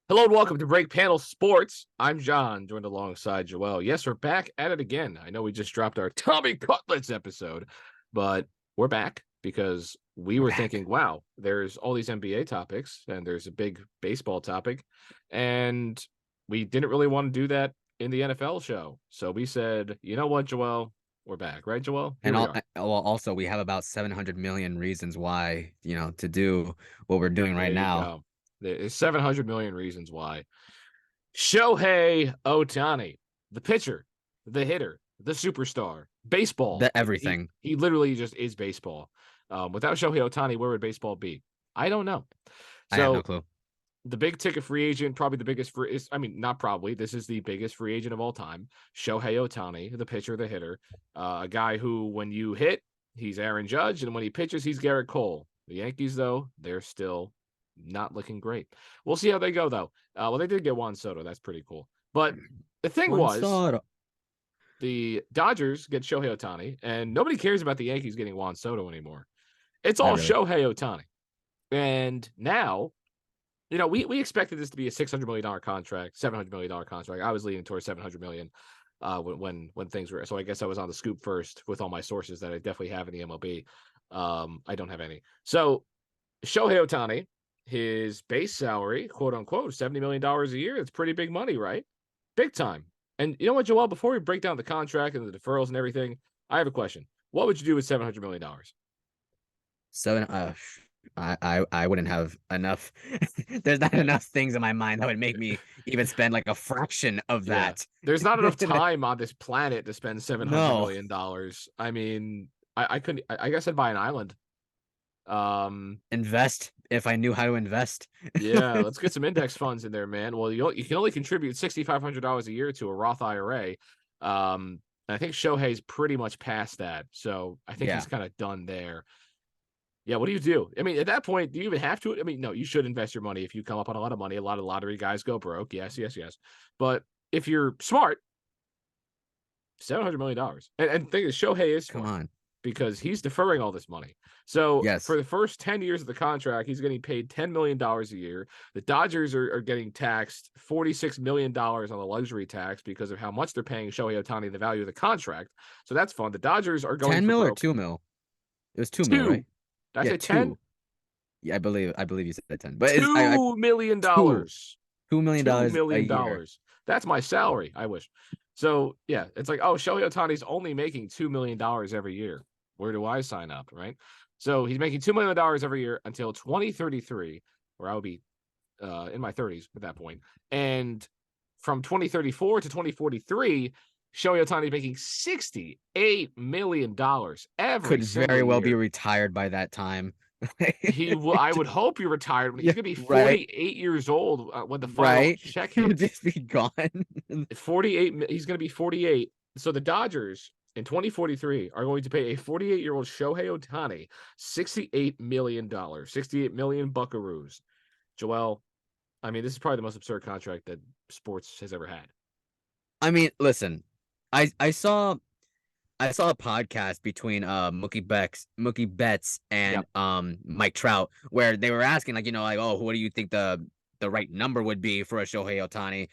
Hello and welcome to Break Panel Sports. I'm John, joined alongside Joel. Yes, we're back at it again. I know we just dropped our Tommy Cutlets episode, but we're back because we were thinking, wow, there's all these NBA topics and there's a big baseball topic, and we didn't really want to do that in the NFL show. So we said, you know what, Joel? We're back, right, Joel? Here And we are. also we have about 700 million reasons why, to do what we're doing There right you now. go. There's 700 million reasons why. Shohei Ohtani, the pitcher, the hitter, the superstar, baseball. The everything. He literally just is baseball. Without Shohei Ohtani, where would baseball be? I don't know. I have no So clue. the big ticket free agent, probably the biggest free is, I mean, not probably. This is the biggest free agent of all time. Shohei Ohtani, the pitcher, the hitter, a guy who, when you hit, he's Aaron Judge, and when he pitches, he's Garrett Cole. The Yankees, though, they're still not looking great. We'll see how they go, though. Well, they did get Juan Soto. That's pretty cool. But the thing was, the Dodgers get Shohei Ohtani, and nobody cares about the Yankees getting Juan Soto anymore. It's all Not really. Shohei Ohtani. And now, we expected this to be a $600 million contract, $700 million contract. I was leaning towards $700 million when things were. So I guess I was on the scoop first with all my sources that I definitely have in the MLB. I don't have any. So Shohei Ohtani, his base salary, quote unquote, $70 million a year. It's pretty big money, right? Big time. And you know what, Joel, before we break down the contract and the deferrals and everything, I have a question. What would you do with $700 million? Seven. I wouldn't have enough. There's not enough things in my mind that would make me even spend like a fraction of Yeah. that. There's not enough time on this planet to spend $700 No. million. I mean, I couldn't, I guess I'd buy an island. Invest if I knew how to invest. Yeah, let's get some index funds in there, man. Well, you can only contribute $6,500 a year to a Roth IRA. I think Shohei's pretty much past that, so I think Yeah. he's kind of done there. Yeah, what do you do? I mean, at that point, do you even have to? I mean, no, you should invest your money if you come up on a lot of money. A lot of lottery guys go broke. Yes, yes, yes. But if you're smart, $700 million. And the thing is, Shohei is Come smart on. because he's deferring all this money. So for Yes. the first 10 years of the contract, he's getting paid $10 million a year. The Dodgers are getting taxed $46 million on the luxury tax because of how much they're paying Shohei Ohtani, the value of the contract. So that's fun. The Dodgers are going 10 for mil or broke. 2 mil? It was 2 mil, Two. right? Did I Yeah, say 10? 2. Yeah, I believe you said 10. But I $2 million. two $2 million $2 a million. year. That's my salary. I wish. So yeah, it's like, oh, Shohei Ohtani's only making $2 million every year. Where do I sign up? Right. So he's making $2 million every year until 2033, where I would be in my 30s at that point. And from 2034 to 2043, Shohei Ohtani is making $68 million every Could single very well be year. ritired by that time. He will. I would hope he retired. He's Yeah, gonna be right, 48 years old when the final right. check He would hits. just be gone. 48. He's gonna be 48. So the Dodgers in 2043 are going to pay a 48-year-old Shohei Ohtani $68 million, 68 million buckaroos. Joel, I mean, this is probably the most absurd contract that sports has ever had. I mean, listen, I saw a podcast between Mookie Betts and Yep. Mike Trout where they were asking like oh, what do you think the right number would be for a Shohei Ohtani?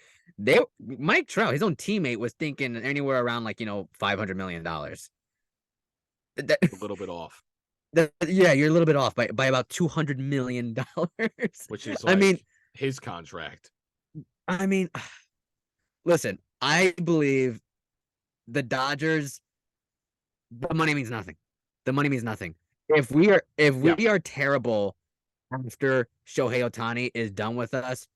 Mike Trout, his own teammate, was thinking anywhere around $500 million. That, A little bit off, yeah, you're a little bit off by about $200 million. which is I like mean, his contract. I mean, listen, I believe the Dodgers, the money means nothing. The money means nothing. If Yeah. we are terrible after Shohei Ohtani is done with us,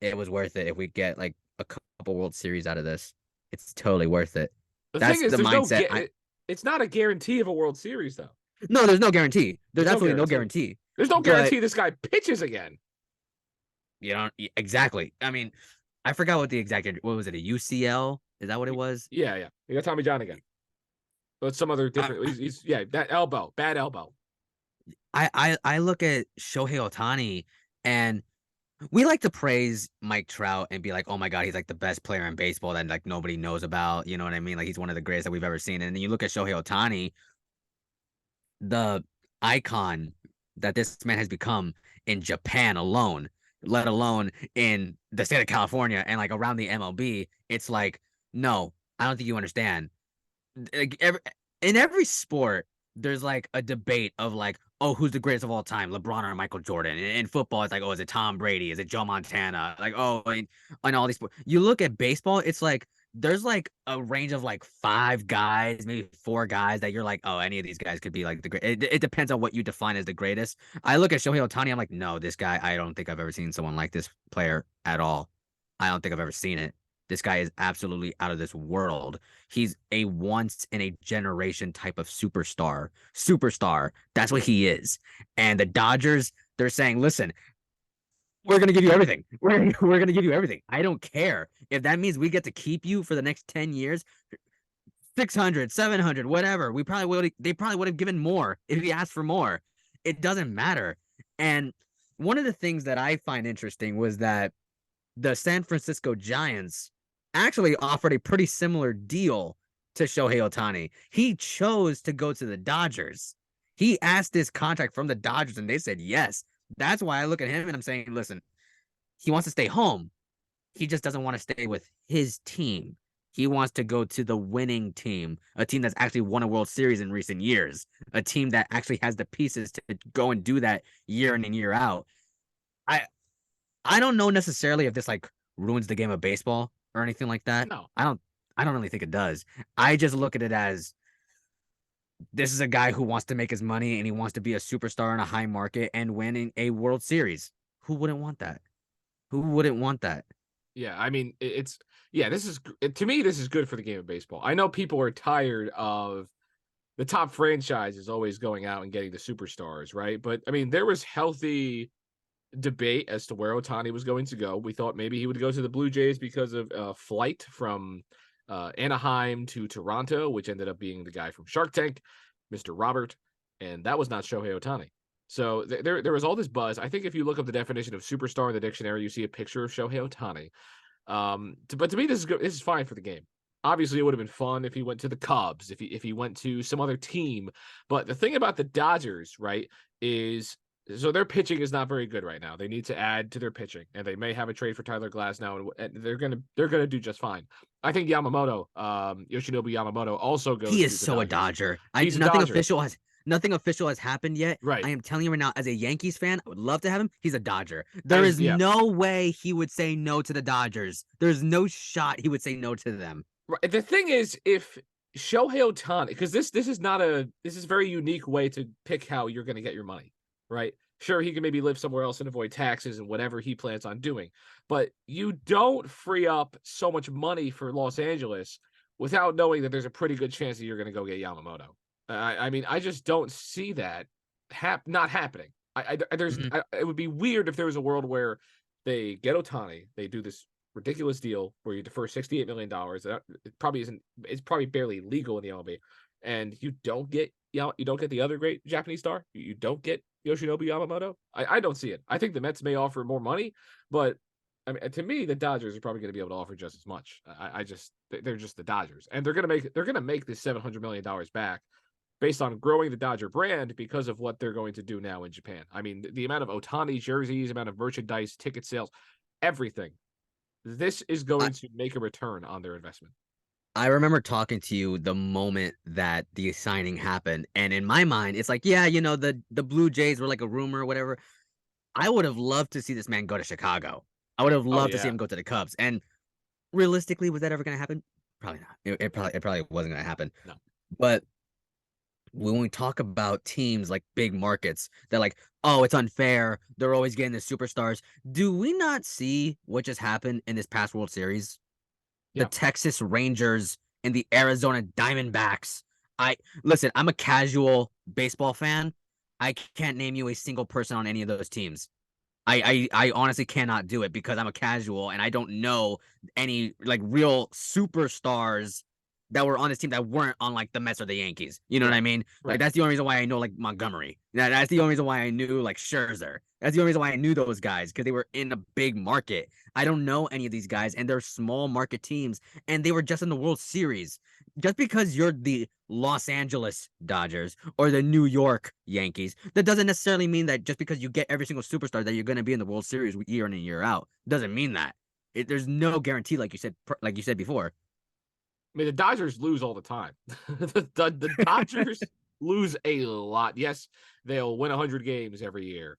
it was worth it if we get like a couple World Series out of this. It's totally worth it. The thing That's is, the there's no. mindset. It's not a guarantee of a World Series, though. No, there's no guarantee. There's There's no absolutely no guarantee. guarantee. There's no But guarantee this guy pitches again. exactly. I mean, I forgot what was it? A UCL? Is that what it was? Yeah, yeah. You got Tommy John again. But some other different. He's that elbow, bad elbow. I look at Shohei Ohtani, and we like to praise Mike Trout and be like, oh my God, he's like the best player in baseball that like nobody knows about. You know what I mean? Like he's one of the greatest that we've ever seen. And then you look at Shohei Ohtani, the icon that this man has become in Japan alone. let alone in the state of California and like around the MLB. It's like, no, I don't think you understand. Like in every sport, there's like a debate of like, oh, who's the greatest of all time, LeBron or Michael Jordan? In football, it's like, oh, is it Tom Brady? Is it Joe Montana? Like, oh, and all these sports. You look at baseball, it's like there's like a range of like five guys, maybe four guys that you're like, oh, any of these guys could be like the great. It depends on what you define as the greatest. I look at Shohei Ohtani, I'm like, no, this guy, I don't think I've ever seen someone like this player at all. I don't think I've ever seen it. This guy is absolutely out of this world. He's a once in a generation type of superstar. Superstar. That's what he is. And the Dodgers, they're saying, listen, we're going to give you everything. We're going to give you everything. I don't care. If that means we get to keep you for the next 10 years, 600, 700, whatever. They probably would have given more if he asked for more. It doesn't matter. And one of the things that I find interesting was that the San Francisco Giants actually offered a pretty similar deal to Shohei Ohtani. He chose to go to the Dodgers. He asked this contract from the Dodgers and they said yes. That's why I look at him and I'm saying, listen, he wants to stay home. He just doesn't want to stay with his team. He wants to go to the winning team, a team that's actually won a World Series in recent years, a team that actually has the pieces to go and do that year in and year out. I don't know necessarily if this like ruins the game of baseball or anything like that. No. I don't really think it does. I just look at it as this is a guy who wants to make his money and he wants to be a superstar in a high market and win a World Series. Who wouldn't want that? Who wouldn't want that? Yeah, I mean, this is to me, this is good for the game of baseball. I know people are tired of the top franchises always going out and getting the superstars, right? But I mean, there was healthy debate as to where Ohtani was going to go. We thought maybe he would go to the Blue Jays because of flight from Anaheim to Toronto, which ended up being the guy from Shark Tank, Mr. Robert, and that was not Shohei Ohtani. So there was all this buzz. I think if you look up the definition of superstar in the dictionary, you see a picture of Shohei Ohtani. But to me, this is good. This is fine for the game. Obviously, it would have been fun if he went to the Cubs, if he went to some other team. But the thing about the Dodgers, right, is so their pitching is not very good right now. They need to add to their pitching, and they may have a trade for Tyler Glass now, and they're gonna do just fine. I think Yamamoto, Yoshinobu Yamamoto, also goes. He is to the so a Dodgers. Dodger. He's a Dodger. Nothing official has happened yet. Right. I am telling you right now, as a Yankees fan, I would love to have him. He's a Dodger. There is no way he would say no to the Dodgers. There's no shot he would say no to them. Right. The thing is, if Shohei Ohtani, because this is a very unique way to pick how you're going to get your money, right? Sure, he can maybe live somewhere else and avoid taxes and whatever he plans on doing, but you don't free up so much money for Los Angeles without knowing that there's a pretty good chance that you're going to go get Yamamoto. I mean, I just don't see that not happening. It would be weird if there was a world where they get Ohtani, they do this ridiculous deal where you defer $68 million. It probably isn't. It's probably barely legal in the MLB, and you don't get the other great Japanese star. You don't get Yoshinobu Yamamoto. I don't see it. I think the Mets may offer more money, but I mean, to me, the Dodgers are probably going to be able to offer just as much. They're just the Dodgers, and they're going to make this $700 million back based on growing the Dodger brand because of what they're going to do now in Japan. I mean, the amount of Ohtani jerseys, amount of merchandise, ticket sales, everything. This is going to make a return on their investment. I remember talking to you the moment that the signing happened, and in my mind, it's like, yeah, the Blue Jays were like a rumor or whatever. I would have loved to see this man go to Chicago. I would have loved to see him go to the Cubs. And realistically, was that ever going to happen? Probably not. It probably wasn't going to happen. No. But when we talk about teams like big markets, they're like, oh, it's unfair. They're always getting the superstars. Do we not see what just happened in this past World Series? The Texas Rangers and the Arizona Diamondbacks. Listen, I'm a casual baseball fan. I can't name you a single person on any of those teams. I honestly cannot do it because I'm a casual and I don't know any like real superstars that were on this team that weren't on like the Mets or the Yankees. You know what I mean? Right. Like that's the only reason why I know like Montgomery. That's the only reason why I knew like Scherzer. That's the only reason why I knew those guys because they were in a big market. I don't know any of these guys and they're small market teams and they were just in the World Series. just because you're the Los Angeles Dodgers or the New York Yankees, that doesn't necessarily mean that just because you get every single superstar that you're going to be in the World Series year in and year out. Doesn't mean that. There's no guarantee, like you said before. I mean, the Dodgers lose all the time. the Dodgers lose a lot. Yes, they'll win 100 games every year.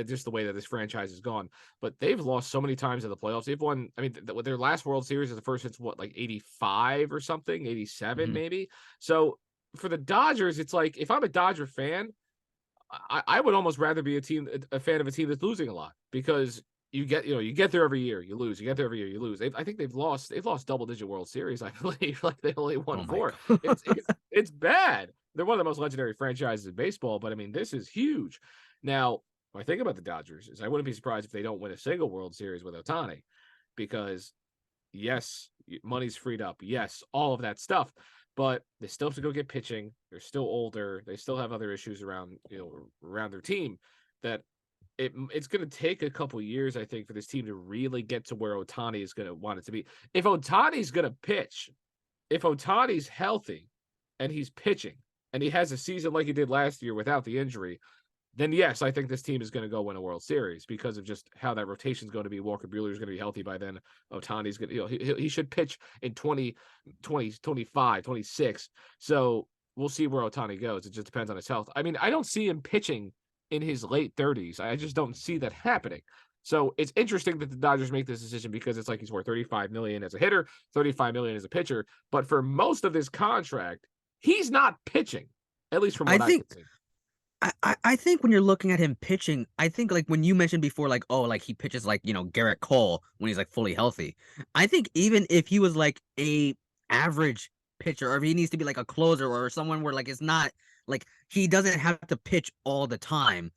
Just the way that this franchise has gone. But they've lost so many times in the playoffs. They've won, I mean, their last World Series is the first since what, like 85 or something, 87 maybe. So for the Dodgers, it's like, if I'm a Dodger fan, I would almost rather be a fan of a team that's losing a lot, because you get there every year, you lose. You get there every year, you lose. I think they've lost double-digit World Series, I believe. Like, they only won Oh my 4. God. It's bad. They're one of the most legendary franchises in baseball, but I mean, this is huge. Now, when I think about the Dodgers, is I wouldn't be surprised if they don't win a single World Series with Ohtani, because yes, money's freed up. Yes, all of that stuff, but they still have to go get pitching. They're still older. They still have other issues around their team that it's going to take a couple years, I think, for this team to really get to where Ohtani is going to want it to be. If Ohtani's going to pitch, if Ohtani's healthy and he's pitching and he has a season like he did last year without the injury, then yes, I think this team is going to go win a World Series, because of just how that rotation is going to be. Walker Buehler is going to be healthy by then. Ohtani's going to, he should pitch in 25, 26. So we'll see where Ohtani goes. It just depends on his health. I mean, I don't see him pitching in his late 30s. I just don't see that happening. So it's interesting that the Dodgers make this decision, because it's like he's worth $35 million as a hitter, $35 million as a pitcher. But for most of his contract, he's not pitching, at least from what I can see. I think when you're looking at him pitching, I think, like, when you mentioned before, like, oh, like he pitches like, Garrett Cole when he's like fully healthy. I think even if he was like a average pitcher, or if he needs to be like a closer or someone where like it's not like he doesn't have to pitch all the time,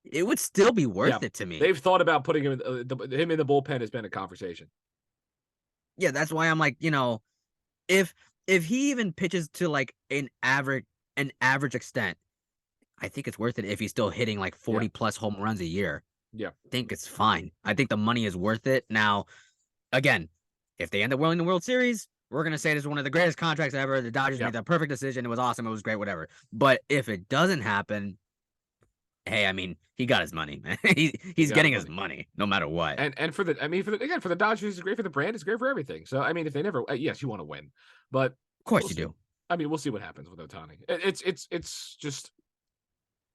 it would still be Yeah, worth it to me. they've thought about putting him him in the bullpen has been a conversation. Yeah, that's why I'm like, if he even pitches to like an average extent, I think it's worth it if he's still hitting like 40 Yeah, plus home runs a year. yeah, I think it's fine. I think the money is worth it. Now, again, if they end up winning the World Series, we're gonna say this is one of the greatest contracts ever. The Dodgers yeah. made the perfect decision. It was awesome. It was great. Whatever. But if it doesn't happen, hey, I mean, he got his money, man. He He's got his getting his money. money no matter what. And for the Dodgers, it's great for the brand. It's great for everything. So I mean, if they never, yes, you want to win, but Of course we'll you see. do. I mean, we'll see what happens with Ohtani. It's just,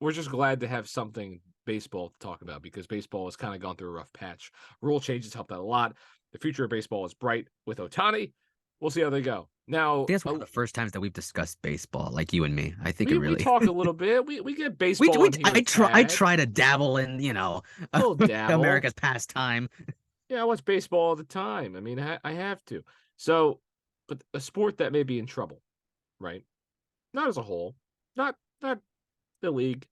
we're just glad to have something baseball to talk about, because baseball has kind of gone through a rough patch. Rule changes helped out a lot. The future of baseball is bright with Ohtani. We'll see how they go. I Now, think that's one of the first times that we've discussed baseball, like you and me. I think it we really. talk a little bit. We get baseball in here a I tad. try to dabble in, A little dabble. America's pastime. Yeah, I watch baseball all the time. I mean, I have to. So, but a sport that may be in trouble, right? Not as a whole, not the league,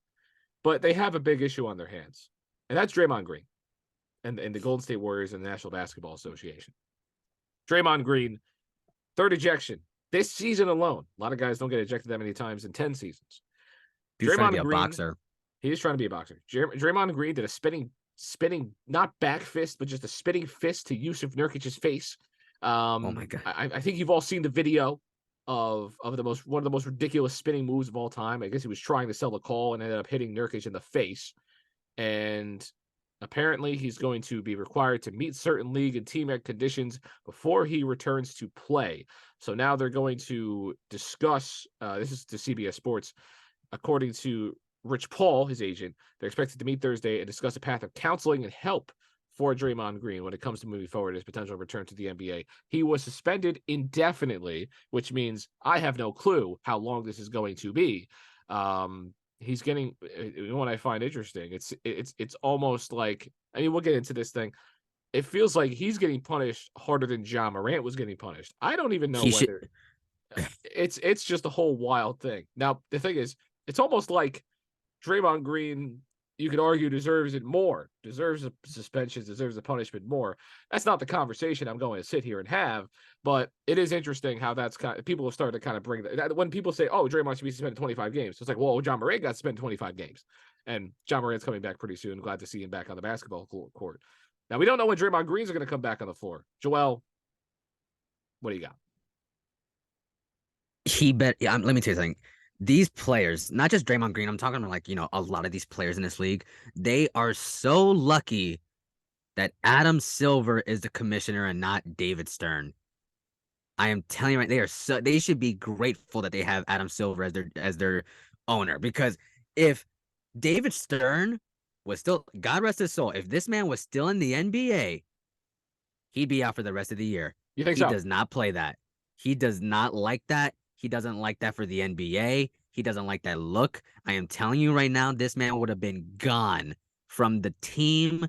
but they have a big issue on their hands, and that's Draymond Green and the Golden State Warriors and the National Basketball Association. Draymond Green, third ejection this season alone. A lot of guys don't get ejected that many times in 10 seasons. He's trying to be Draymond a Green, boxer. he is trying to be a boxer. Draymond Green did a spinning, not back fist, but just a spinning fist to Yusuf Nurkic's face. Oh my God. I think you've all seen the video of one of the most ridiculous spinning moves of all time. I guess he was trying to sell the call and ended up hitting Nurkic in the face. And apparently he's going to be required to meet certain league and team conditions before he returns to play. So now they're going to discuss, this is to CBS Sports, according to Rich Paul, his agent, they're expected to meet Thursday and discuss a path of counseling and help for Draymond Green when it comes to moving forward his potential return to the NBA. He was suspended indefinitely, which means I have no clue how long this is going to be. He's getting, what I find interesting, it's almost like, I mean, we'll get into this thing. It feels like he's getting punished harder than John Morant was getting punished. I don't even know He should. whether it's just a whole wild thing. Now, the thing is, it's almost like Draymond Green, you could argue, deserves it more, deserves a suspension, deserves a punishment more. That's not the conversation I'm going to sit here and have, but it is interesting how that's kind of, people have started to kind of bring that. When people say, oh, Draymond should be suspended 25 games, it's like, well, John Morant got suspended 25 games, and John Morant's coming back pretty soon. Glad to see him back on the basketball court. Now, we don't know when Draymond Green's going to come back on the floor. Joel, what do you got? let me tell you something. These players, not just Draymond Green, I'm talking about like, a lot of these players in this league, they are so lucky that Adam Silver is the commissioner and not David Stern. I am telling you right, they should be grateful that they have Adam Silver as their owner, because if David Stern was still, God rest his soul, if this man was still in the NBA, he'd be out for the rest of the year. You think He so? does not play that. He does not like that. He doesn't like that for the NBA. He doesn't like that look. I am telling you right now, this man would have been gone from the team.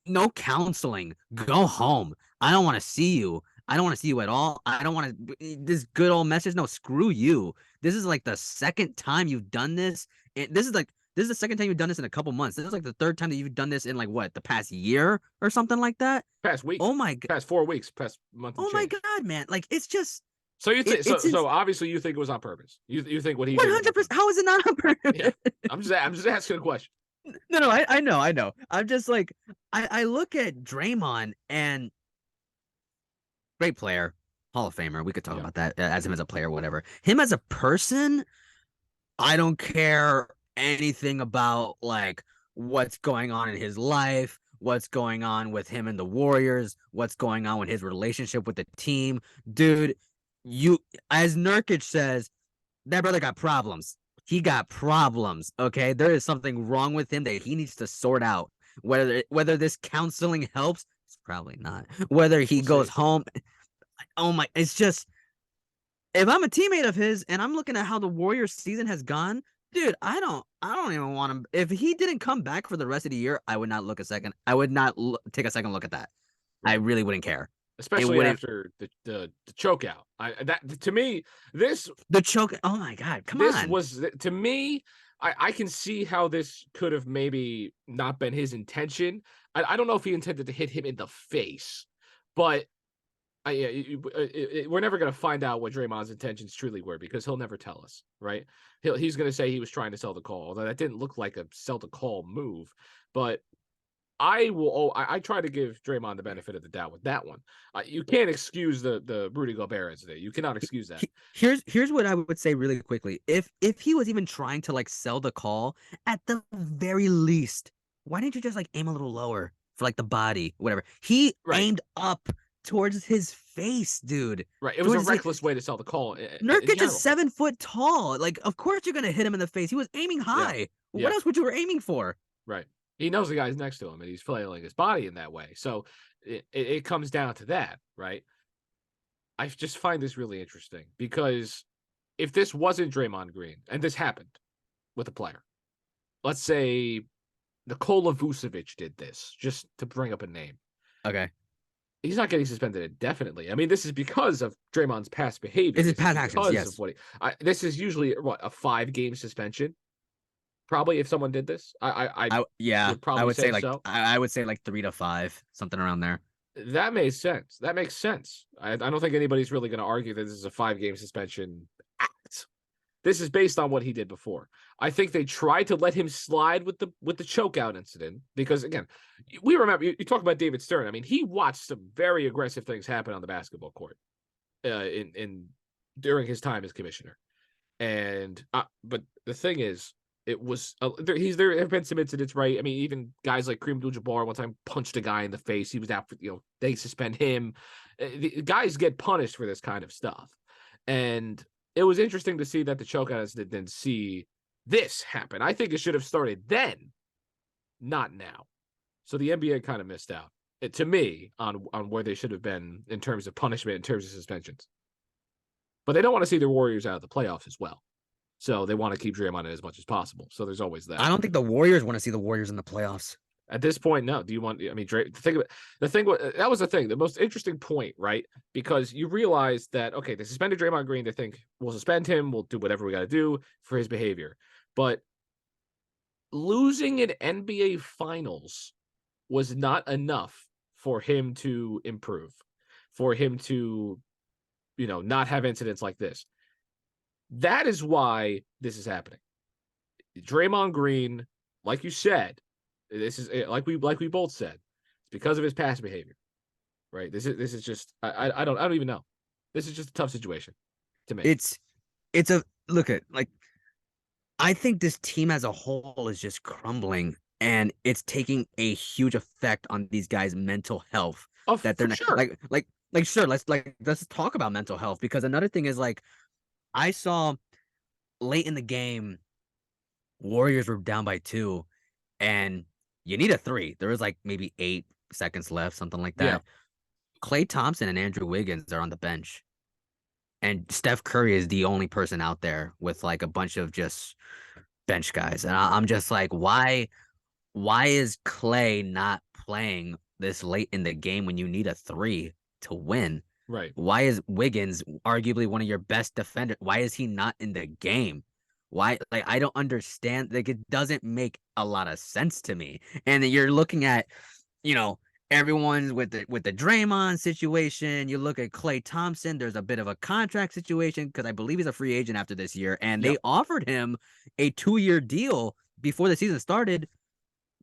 No counseling. Go home. I don't want to see you. I don't want to see you at all. I don't want to. This good old message. No, screw you. This is like the second time you've done this. This is the second time you've done this in a couple months. This is like the third time that you've done this in like what, the past year or something like that. Past week, Oh my god. past 4 weeks, past month and Oh my change. god, man. Like it's just So you think it's so obviously you think it was on purpose. You think what he did was on 100%. purpose. How is it not on purpose? Yeah. I'm just asking a question. No, I know. I'm just like I look at Draymond, and great player, Hall of Famer. We could talk Yeah. about that as him as a player, whatever. Him as a person, I don't care anything about like what's going on in his life, what's going on with him and the Warriors, what's going on with his relationship with the team. Dude, you, as Nurkic says, that brother got problems. He got problems. Okay. There is something wrong with him that he needs to sort out. Whether this counseling helps, it's probably not. Whether he We'll goes see. home, oh my, it's just, if I'm a teammate of his and I'm looking at how the Warriors season has gone, dude, I don't even want him. If he didn't come back for the rest of the year, I would not look a second. I would not take a second look at that. I Right. really wouldn't care. It Especially wouldn't. after the choke out. That to me, this The choke. Oh my god, come this on. was to me. I can see how this could have maybe not been his intention. I don't know if he intended to hit him in the face, but we're never going to find out what Draymond's intentions truly were because he'll never tell us, right? He's going to say he was trying to sell the call, although that didn't look like a sell the call move. But I try to give Draymond the benefit of the doubt with that one. You can't excuse the Rudy Gobert incident. You cannot excuse that. Here's what I would say really quickly. If he was even trying to like sell the call, at the very least, why didn't you just like aim a little lower for like the body, whatever? He Right, aimed up towards his face, dude. right. It was a Towards his face. reckless way to sell the call in Nurkic is general. 7 foot tall. Like, of course you're gonna hit him in the face. He was aiming Yeah, high. What yeah, else would you were aiming for? right. He knows the guy's next to him, and he's flailing his body in that way. So it comes down to that, right? I just find this really interesting because if this wasn't Draymond Green and this happened with a player, let's say Nikola Vucevic did this, just to bring up a name. Okay. He's not getting suspended indefinitely. I mean, this is because of Draymond's past behavior. It's his This is past actions, because of yes. what this is usually what a 5-game suspension. Probably if someone did this, I Yeah, would probably say so. I would say like 3 to 5, something around there. That makes sense. That makes sense. I don't think anybody's really going to argue that this is a 5-game suspension act. This is based on what he did before. I think they tried to let him slide with the chokeout incident because again, we remember you talk about David Stern. I mean, he watched some very aggressive things happen on the basketball court in during his time as commissioner. And but the thing is, it was there have been some incidents, right? I mean, even guys like Kareem Abdul-Jabbar one time punched a guy in the face. He was out for they suspend him. The guys get punished for this kind of stuff, and it was interesting to see that the chokeout incident didn't see this happen. I think it should have started then, not now. So the NBA kind of missed out, to me, on where they should have been in terms of punishment, in terms of suspensions. But they don't want to see their Warriors out of the playoffs as well. So they want to keep Draymond in as much as possible. So there's always that. I don't think the Warriors want to see the Warriors in the playoffs. At this point, no. Do you want? I mean, the thing that was the thing, the most interesting point, right? Because you realize that okay, they suspended Draymond Green. They think we'll suspend him. We'll do whatever we got to do for his behavior. But losing an NBA Finals was not enough for him to improve, for him to, not have incidents like this. That is why this is happening. Draymond Green, like you said, this is like we both said, it's because of his past behavior, right? This is just I don't even know. This is just a tough situation to me. it's a look at like I think this team as a whole is just crumbling and it's taking a huge effect on these guys' mental health Oh, that they're for not sure. like sure, let's talk about mental health because another thing is like I saw late in the game Warriors were down by 2 and you need a 3. There was like maybe 8 seconds left, something like Yeah, that. Klay Thompson and Andrew Wiggins are on the bench. And Steph Curry is the only person out there with like a bunch of just bench guys. And I'm just like, why is Clay not playing this late in the game when you need a 3 to win? right. Why is Wiggins arguably one of your best defenders? Why is he not in the game? Why like I don't understand. Like it doesn't make a lot of sense to me. And you're looking at, you know, everyone's with the Draymond situation. You look at Klay Thompson, there's a bit of a contract situation because I believe he's a free agent after this year, and they Yep. offered him a 2-year deal before the season started.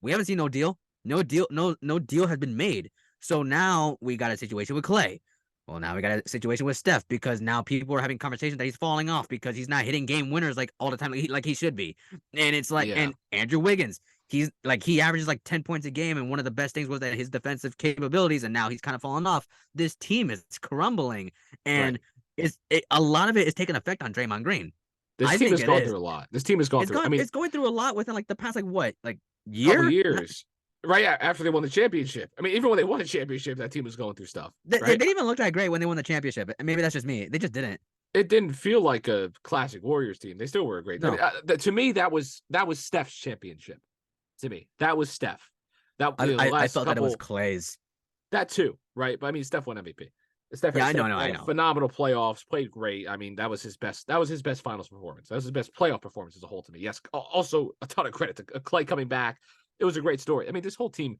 We haven't seen no deal. No deal has been made. So now we got a situation with Clay. Well, now we got a situation with Steph because now people are having conversations that he's falling off because he's not hitting game winners like all the time like he should be. And it's like Yeah, and Andrew Wiggins, he's like he averages like 10 points a game and one of the best things was that his defensive capabilities and now he's kind of fallen off. This team is crumbling right. and a lot of it is taking effect on Draymond Green. This I team think has it gone is. through a lot. This team has gone through. I mean, It's going through a lot within like the past like what like couple year. years, right after they won the championship. I mean, even when they won the championship, that team was going through stuff, They right? didn't even look that great when they won the championship. Maybe that's just me. They just didn't. It didn't feel like a classic Warriors team. They still were a great. I mean, No, to me, that was Steph's championship. To me, that was Steph. That the I last felt that it was couple, Clay's. that too, right? But I mean, Steph won MVP. Steph Yeah, had, I know, Steph no, I had a know. phenomenal playoffs, played great. I mean, that was his best. That was his best finals performance. That was his best playoff performance as a whole to me. Yes, also a ton of credit to Clay coming back. It was a great story. I mean, this whole team,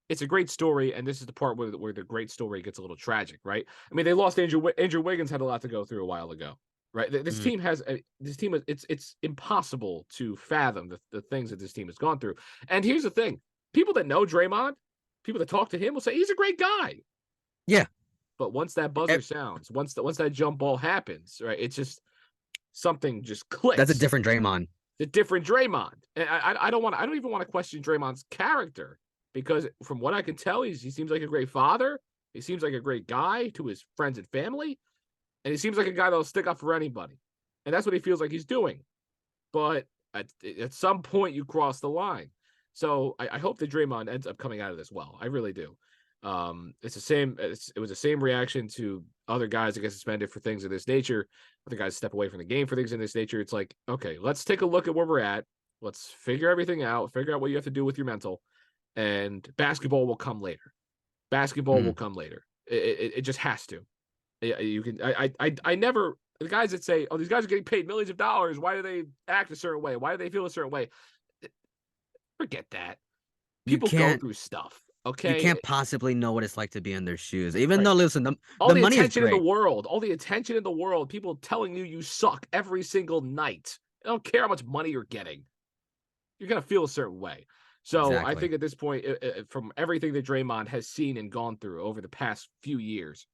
it's a great story, and this is the part where the great story gets a little tragic, right? I mean, they lost Andrew Wiggins had a lot to go through a while ago, right? This Mm. team has this team. It's impossible to fathom the things that this team has gone through. And here's the thing: people that know Draymond, people that talk to him will say he's a great guy. Yeah, But once that buzzer sounds, once that jump ball happens, right? It's just something just that's a clicks. different Draymond. The different Draymond. And I don't even want to question Draymond's character because from what I can tell, he seems like a great father. He seems like a great guy to his friends and family, and he seems like a guy that'll stick up for anybody. And that's what he feels like he's doing. But at some point, you cross the line. So I hope that Draymond ends up coming out of this well. I really do. It's the same. It was the same reaction to other guys that get suspended for things of this nature. Other guys step away from the game for things in this nature. It's like, okay, let's take a look at where we're at. Let's figure everything out. Figure out what you have to do with your mental, and basketball will come later. Basketball will Mm. come later. It just has to. You can. I never. The guys that say, "Oh, these guys are getting paid millions of dollars. Why do they act a certain way? Why do they feel a certain way?" Forget that. You People go can't through stuff. you Okay, can't possibly know what it's like to be in their shoes. Even right. though listen, All the the money is attention in the great. world, all the attention in the world, people telling you you suck every single night. I don't care how much money you're getting. You're going to feel a certain way. So I Exactly. think at this point, from everything that Draymond has seen and gone through over the past few years,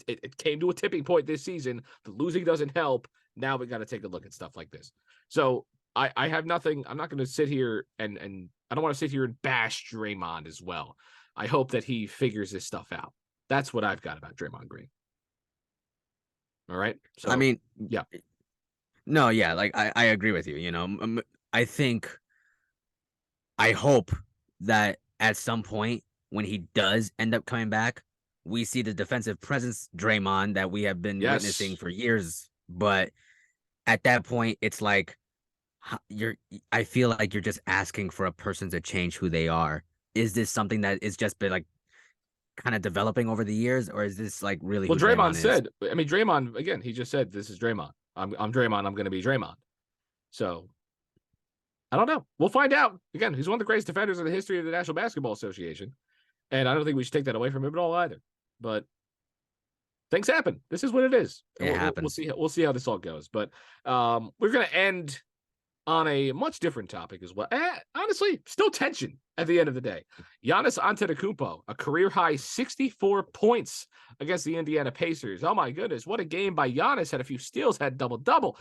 it came to a tipping point this season. The losing doesn't help. Now we got to take a look at stuff like this. So I have nothing. I'm not going to sit here and I don't want to sit here and bash Draymond as well. I hope that he figures this stuff out. That's what I've got about Draymond Green. All right. I So mean, yeah, no, yeah, like I agree with you. I think I hope that at some point when he does end up coming back, we see the defensive presence Draymond that we have been witnessing yes. for years. But at that point, it's like you're. I feel like you're just asking for a person to change who they are. Is this something that is just been like kind of developing over the years, or is this like really Well, who Draymond Draymond is? said. I mean, Draymond again. He just said, "This is Draymond. I'm Draymond. I'm going to be Draymond." So I don't know. We'll find out. Again, he's one of the greatest defenders in the history of the National Basketball Association, and I don't think we should take that away from him at all either. But things happen. This is what it is, and It we'll happens. see. We'll see how this all goes. But we're going to end on a much different topic as well. Honestly, still tension. at the end of the day. Giannis Antetokounmpo, a career-high 64 points against the Indiana Pacers. Oh, my goodness. What a game by Giannis. Had a few steals, had double-double.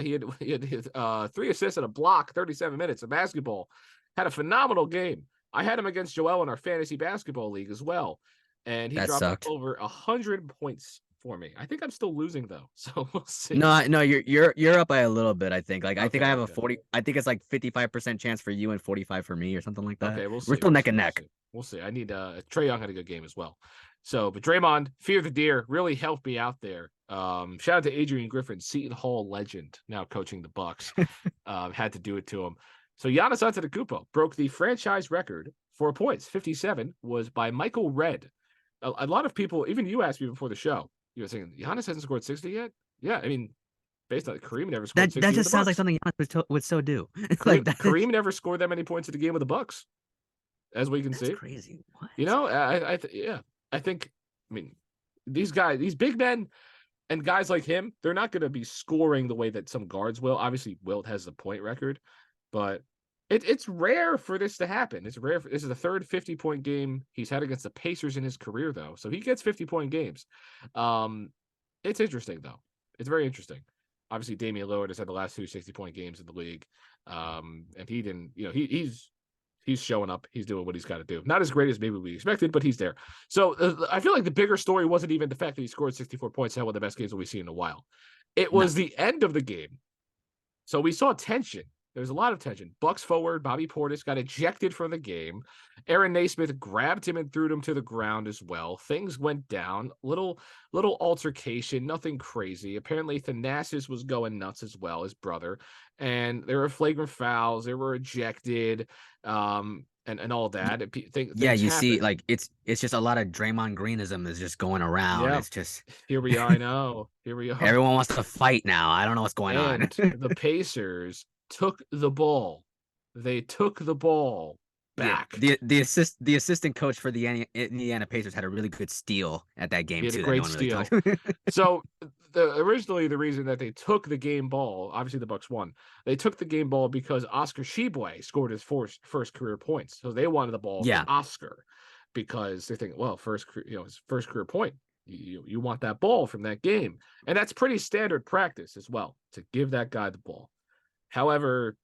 He had 3 assists and a block, 37 minutes of basketball. Had a phenomenal game. I had him against Joel in our fantasy basketball league as well. And he That dropped sucked. over 100 points for me. I think I'm still losing, though. So we'll see. No, you're up by a little bit, I think. Like I think I Okay, have a okay. 40, I think it's like 55% chance for you and 45 for me or something like that. Okay, we'll We're see. still We'll neck see. and We'll neck. see. We'll see. I need Trae Young had a good game as well. So, but Draymond, Fear the Deer, really helped me out there. Shout out to Adrian Griffin, Seton Hall legend, now coaching the Bucks. Had to do it to him. So Giannis Antetokounmpo broke the franchise record for points. 57 was by Michael Redd. A lot of people, even you asked me before the show, you were saying Giannis hasn't scored 60 yet. Yeah, I mean, based on it, Kareem never scored That 60 with just the sounds like Bucks. something Giannis would so do. Like Kareem, that. Kareem never scored that many points in the game with the Bucks, as we can That's see. crazy. What? You know, I think, I mean, these guys, these big men and guys like him, they're not going to be scoring the way that some guards will. Obviously, Wilt has the point record, but it's rare for this to happen. It's rare. This is the third 50-point game he's had against the Pacers in his career, though. So he gets 50-point games. It's interesting, though. It's very interesting. Obviously, Damian Lillard has had the last 2 60-point games in the league. And he didn't, he's showing up. He's doing what he's got to do. Not as great as maybe we expected, but he's there. So I feel like the bigger story wasn't even the fact that he scored 64 points and had one of the best games that we've seen in a while. It was the end of the game. So we saw tension. There's a lot of tension. Bucks forward, Bobby Portis got ejected from the game. Aaron Naismith grabbed him and threw him to the ground as well. Things went down. Little altercation, nothing crazy. Apparently Thanasis was going nuts as well, his brother. And there were flagrant fouls. They were ejected, and all that. Yeah, Things you see, happen. like it's just a lot of Draymond Greenism is just going around. Yeah, It's just here we are. I know. Here we are. everyone wants to fight now. I don't know what's going on. And the Pacers took the ball. They took the ball Yeah, back. the assistant coach for the Indiana Pacers had a really good steal at that game He had a too that no great one really steal. talked. So originally the reason that they took the game ball, obviously the Bucks won. They took the game ball because Oscar Tshiebwe scored his first career points. So they wanted the ball Yeah, for Oscar because they think, well, his first career point. You want that ball from that game. And that's pretty standard practice as well, to give that guy the ball. However,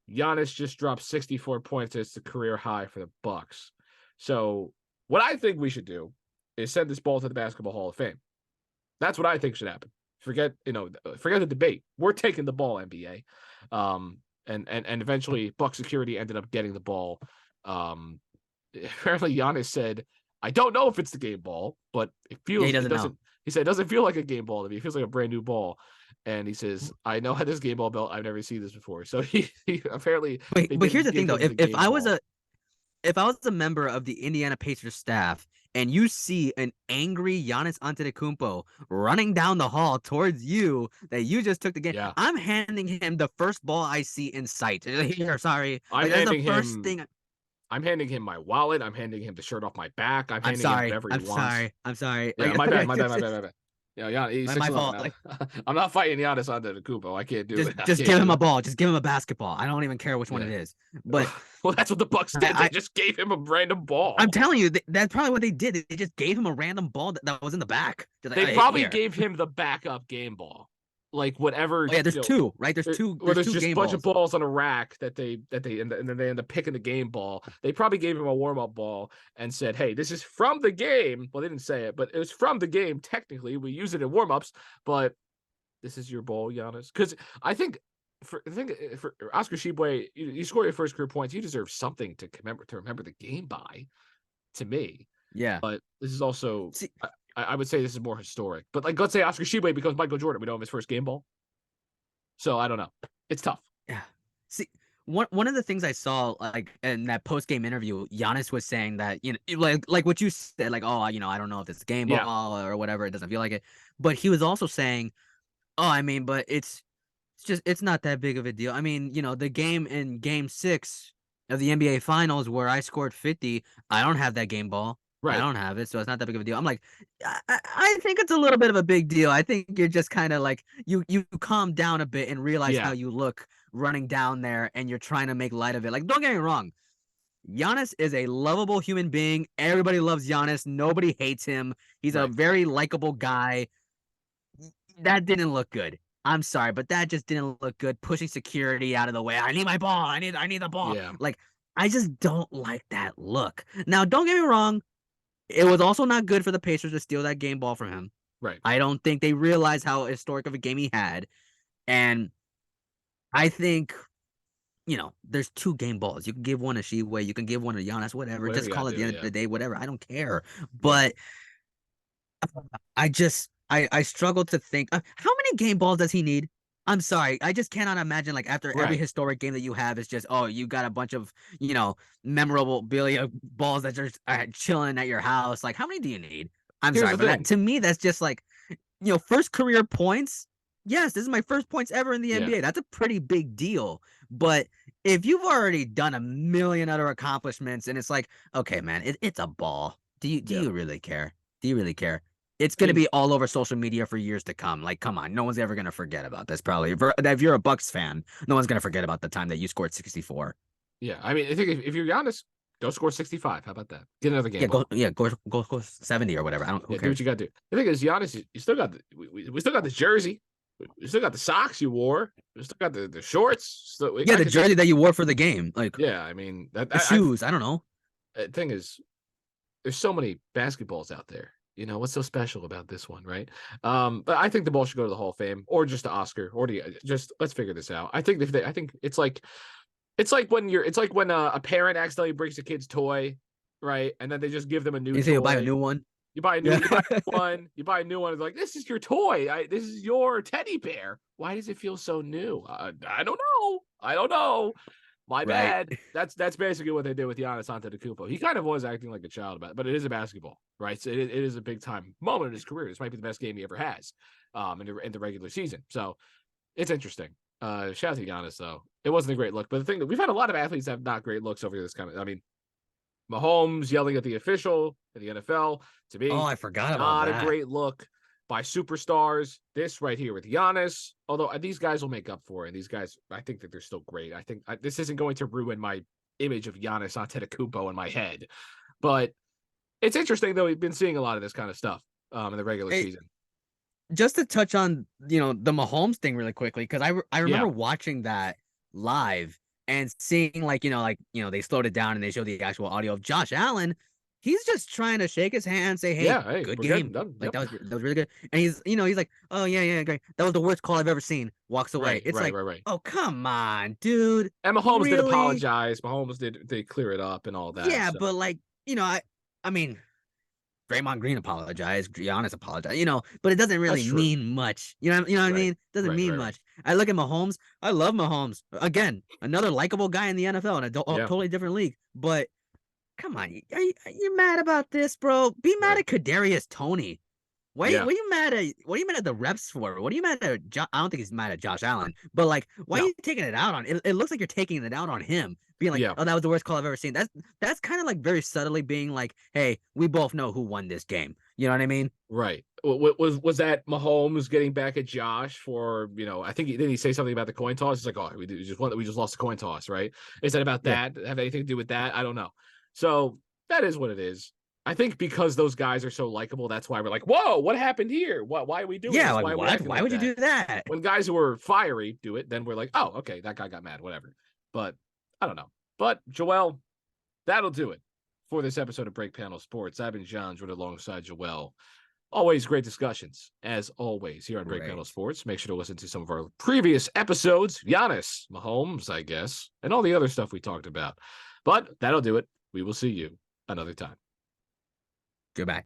Giannis just dropped 64 points. It's the career high for the Bucks. So what I think we should do is send this ball to the Basketball Hall of Fame. That's what I think should happen. Forget the debate. We're taking the ball, NBA. And eventually Buck security ended up getting the ball. Apparently Giannis said, I don't know if it's the game ball, but he doesn't know. He said it doesn't feel like a game ball to me. It feels like a brand new ball. And he says, I know how this game ball belt. I've never seen this before. So he apparently. But here's the thing though, if I was a member of the Indiana Pacers staff and you see an angry Giannis Antetokounmpo running down the hall towards you that you just took the game, Yeah. I'm handing him the first ball I see in sight. Here, sorry. I'm That's the handing first him. thing. I'm handing him my wallet. I'm handing him the shirt off my back. I'm I'm handing him sorry. whatever he I'm wants. sorry. I'm sorry. Yeah, Like, my bad. Yeah, Giannis, he's my 6'11". fault. Like, I'm not fighting Giannis Antetokounmpo. I can't do it. just give him a ball. Just give him a basketball. I don't even care which one it is. But well, that's what the Bucks did. They just gave him a random ball. I'm telling you, that's probably what they did. They just gave him a random ball that was in the back. They probably gave him the backup game ball, like whatever. Oh, yeah, there's two, right? There's two. There's two just a game bunch balls. of balls on a rack and then they end up picking the game ball. They probably gave him a warm up ball and said, "Hey, this is from the game." Well, they didn't say it, but it was from the game. Technically, we use it in warm ups, but this is your ball, Giannis. Because I think for Oscar Tshiebwe, you score your first career points, you deserve something to remember the game by. To me, Yeah. But this is also, I would say this is more historic. But like, let's say Oscar Tshiebwe becomes Michael Jordan. We don't have his first game ball. So I don't know. It's tough. Yeah. See, one of the things I saw like in that post game interview, Giannis was saying that like what you said, like I don't know if it's a game ball or whatever. It doesn't feel like it. But he was also saying, but it's not that big of a deal. I mean, the game in Game 6 of the NBA Finals where I scored 50, I don't have that game ball. Right. I don't have it, so it's not that big of a deal. I'm like, I think it's a little bit of a big deal. I think you're just kind of like you calm down a bit and realize how you look running down there, and you're trying to make light of it. Like, don't get me wrong, Giannis is a lovable human being. Everybody loves Giannis. Nobody hates him. He's a Right. very likable guy. That didn't look good. I'm sorry, but that just didn't look good. Pushing security out of the way. I need my ball. I need the ball. Yeah. Like, I just don't like that look. Now, don't get me wrong. It was also not good for the Pacers to steal that game ball from him. Right. I don't think they realized how historic of a game he had. And I think, there's 2 game balls. You can give one to Sheway, you can give one to Giannis, whatever. Whatever Just you call gotta it the do. end of Yeah. the day, whatever. I don't care. Yeah. But I struggle to think how many game balls does he need? I'm sorry. I just cannot imagine like after every Right. historic game that you have, it's just, oh, you got a bunch of, memorabilia balls that are chilling at your house. Like, how many do you need? I'm Here's sorry, the but that thing. to me, that's just like, first career points. Yes, this is my first points ever in the Yeah. NBA. That's a pretty big deal. But if you've already done a million other accomplishments and it's like, okay, man, it's a ball. Do Yeah. you really care? Do you really care? It's I going to mean, be all over social media for years to come. Like, come on, no one's ever going to forget about this. Probably, if you're a Bucks fan, no one's going to forget about the time that you scored 64. yeah. I mean, I think if you're Giannis, go score 65. How about that? Get another game Yeah, ball. go 70 or whatever. I don't. Who Yeah, do what cares? you got to do. The thing is, Giannis, you still got we still got the jersey. We still got the socks you wore. We still got the shorts. Still, Yeah, I the could see. jersey that you wore for the game, like Yeah, I mean that. the shoes. I don't know. The thing is, there's so many basketballs out there. What's so special about this one, right? But I think the ball should go to the Hall of Fame or just to Oscar or just let's figure this out. I think I think it's like when a parent accidentally breaks a kid's toy, right? And then they just give them a new You say you'll buy a toy. new one. You buy a new Yeah. one. You buy a new one. It's like, this is your toy. This is your teddy bear. Why does it feel so new? I don't know. I don't know. My Right. bad. That's basically what they did with Giannis Antetokounmpo. He kind of was acting like a child about it, but it is a basketball, right? So it is a big time moment in his career. This might be the best game he ever has, in the regular season. So it's interesting. Shout out to Giannis though. It wasn't a great look, but the thing that we've had a lot of athletes have not great looks over this kind of. I mean, Mahomes yelling at the official in the NFL, to Oh, me, I forgot about not a that. great look by superstars. This right here with Giannis, although these guys will make up for it. And these guys, I think that they're still great. I think this isn't going to ruin my image of Giannis Antetokounmpo in my head. But it's interesting, though. We've been seeing a lot of this kind of stuff in the regular season. Just to touch on, the Mahomes thing really quickly, because I remember Yeah. watching that live and seeing they slowed it down and they showed the actual audio of Josh Allen. He's just trying to shake his hand, say, "Hey, Yeah. Hey, good we're good. game." Done. Like Yep. that was really good. And he's like, "Oh yeah, great. That was the worst call I've ever seen." Walks away. Right. It's Right. like, Right. Right. "Oh, come on, dude. And Mahomes did Really?" apologize. Mahomes did clear it up and all that. Yeah, So but I mean, Draymond Green apologized, Giannis apologized, but it doesn't that's really true. mean much. You know what I Right. mean? Doesn't Right. mean Right. Right. much. I look at Mahomes. I love Mahomes. Again, another likable guy in the NFL in a Yeah. totally different league. But come on, are you mad about this, bro? Be mad Right. at Kadarius Toney. Yeah. What are you mad at? What are you mad at the refs for? What are you mad at? I don't think he's mad at Josh Allen, but like, why are No. you taking it out on? It looks like you're taking it out on him, being like, Yeah. "Oh, that was the worst call I've ever seen." That's kind of like very subtly being like, "Hey, we both know who won this game." You know what I mean? Right. Was that Mahomes getting back at Josh for, I think didn't he say something about the coin toss? It's like, oh, we just lost the coin toss, right? Is that about Yeah. that? Have anything to do with that? I don't know. So that is what it is. I think because those guys are so likable, that's why we're like, whoa, what happened here? Why are we doing Yeah, this? like Why are we what? acting Why like would you that? do that? When guys who are fiery do it, then we're like, oh, okay, that guy got mad, whatever. But I don't know. But Joel, that'll do it for this episode of Break Panel Sports. I've been John, joined alongside Joel. Always great discussions, as always, here on Break Panel Great. Sports. Make sure to listen to some of our previous episodes, Giannis, Mahomes, I guess, and all the other stuff we talked about. But that'll do it. We will see you another time. Goodbye.